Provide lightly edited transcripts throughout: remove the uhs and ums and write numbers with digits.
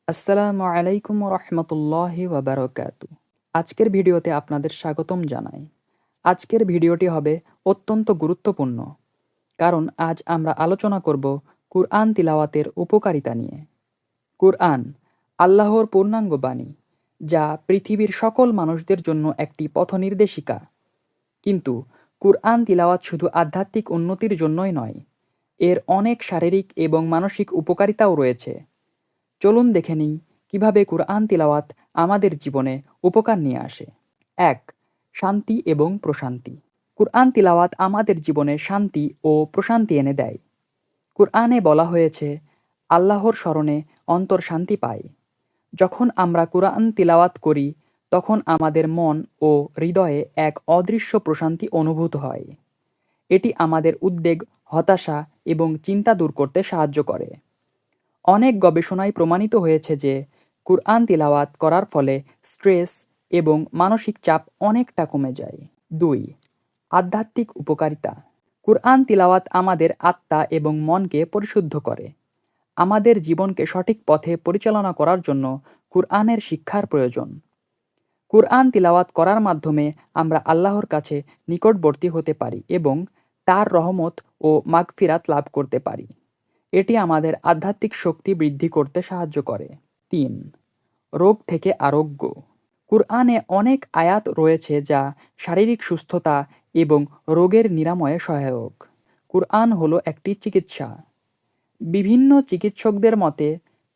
আসসালামু আলাইকুম রহমতুল্লাহি ওয়াবারাকাতু। আজকের ভিডিওতে আপনাদের স্বাগতম জানাই। আজকের ভিডিওটি হবে অত্যন্ত গুরুত্বপূর্ণ, কারণ আজ আমরা আলোচনা করব কুরআন তিলাওয়াতের উপকারিতা নিয়ে। কুরআন আল্লাহর পূর্ণাঙ্গ বাণী, যা পৃথিবীর সকল মানুষদের জন্য একটি পথনির্দেশিকা। কিন্তু কুরআন তিলাওয়াত শুধু আধ্যাত্মিক উন্নতির জন্যই নয়, এর অনেক শারীরিক এবং মানসিক উপকারিতাও রয়েছে। চলুন দেখে নিই কিভাবে কুরআন তিলাওয়াত আমাদের জীবনে উপকার নিয়ে আসে। ১. শান্তি এবং প্রশান্তি। কুরআন তিলাওয়াত আমাদের জীবনে শান্তি ও প্রশান্তি এনে দেয়। কুরআনে বলা হয়েছে, আল্লাহর স্মরণে অন্তর শান্তি পায়। যখন আমরা কুরআন তিলাওয়াত করি, তখন আমাদের মন ও হৃদয়ে এক অদৃশ্য প্রশান্তি অনুভূত হয়। এটি আমাদের উদ্বেগ, হতাশা এবং চিন্তা দূর করতে সাহায্য করে। অনেক গবেষণায় প্রমাণিত হয়েছে যে কুরআন তিলাওয়াত করার ফলে স্ট্রেস এবং মানসিক চাপ অনেকটা কমে যায়। ২. আধ্যাত্মিক উপকারিতা। কুরআন তিলাওয়াত আমাদের আত্মা এবং মনকে পরিশুদ্ধ করে। আমাদের জীবনকে সঠিক পথে পরিচালনা করার জন্য কুরআনের শিক্ষার প্রয়োজন। কুরআন তিলাওয়াত করার মাধ্যমে আমরা আল্লাহর কাছে নিকটবর্তী হতে পারি এবং তার রহমত ও মাগফিরাত লাভ করতে পারি। এটি আমাদের আধ্যাত্মিক শক্তি বৃদ্ধি করতে সাহায্য করে। ৩. রোগ থেকে আরোগ্য। কুরআনে অনেক আয়াত রয়েছে যা শারীরিক সুস্থতা এবং রোগের নিরাময়ে সহায়ক। কুরআন হলো একটি চিকিৎসা। বিভিন্ন চিকিৎসকদের মতে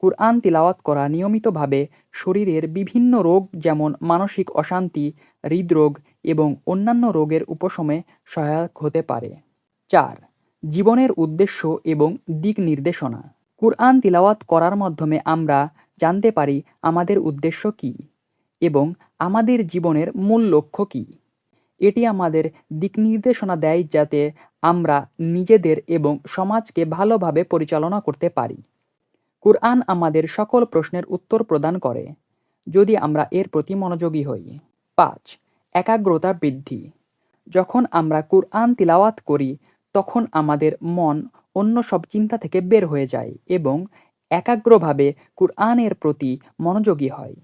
কুরআন তিলাওয়াত করা নিয়মিতভাবে শরীরের বিভিন্ন রোগ যেমন মানসিক অশান্তি, হৃদরোগ এবং অন্যান্য রোগের উপশমে সহায়ক হতে পারে। ৪. জীবনের উদ্দেশ্য এবং দিক নির্দেশনা। কুরআন তিলাওয়াত করার মাধ্যমে আমরা জানতে পারি আমাদের উদ্দেশ্য কী এবং আমাদের জীবনের মূল লক্ষ্য কী। এটি আমাদের দিক নির্দেশনা দেয় যাতে আমরা নিজেদের এবং সমাজকে ভালোভাবে পরিচালনা করতে পারি। কুরআন আমাদের সকল প্রশ্নের উত্তর প্রদান করে, যদি আমরা এর প্রতি মনোযোগী হই। ৫. একাগ্রতা বৃদ্ধি। যখন আমরা কুরআন তিলাওয়াত করি, তখন আমাদের মন অন্য সব চিন্তা থেকে বের হয়ে যায় এবং একাগ্রভাবে কুরআনের প্রতি মনোযোগী হয়।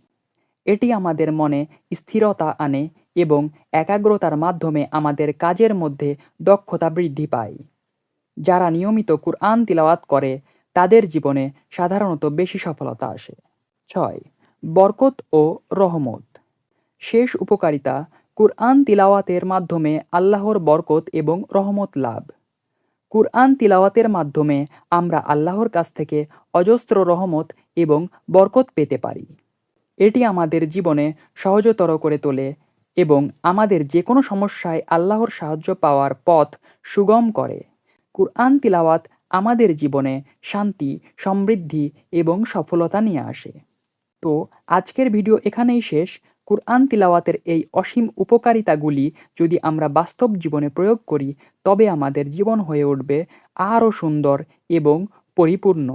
এটি আমাদের মনে স্থিরতা আনে এবং একাগ্রতার মাধ্যমে আমাদের কাজের মধ্যে দক্ষতা বৃদ্ধি পায়। যারা নিয়মিত কুরআন তিলাওয়াত করে, তাদের জীবনে সাধারণত বেশি সফলতা আসে। ৬. বরকত ও রহমত। শেষ উপকারিতা, কুরআন তিলাওয়াতের মাধ্যমে আল্লাহর বরকত এবং রহমত লাভ। কুরআন তিলাওয়াতের মাধ্যমে আমরা আল্লাহর কাছ থেকে অজস্র রহমত এবং বরকত পেতে পারি। এটি আমাদের জীবনে সহজতর করে তোলে এবং আমাদের যে কোনো সমস্যায় আল্লাহর সাহায্য পাওয়ার পথ সুগম করে। কুরআন তিলাওয়াত আমাদের জীবনে শান্তি, সমৃদ্ধি এবং সফলতা নিয়ে আসে। তো আজকের ভিডিও এখানেই শেষ। কুরআন তিলাওয়াতের এই অসীম উপকারিতাগুলি যদি আমরা বাস্তব জীবনে প্রয়োগ করি, তবে আমাদের জীবন হয়ে উঠবে আরও সুন্দর এবং পরিপূর্ণ।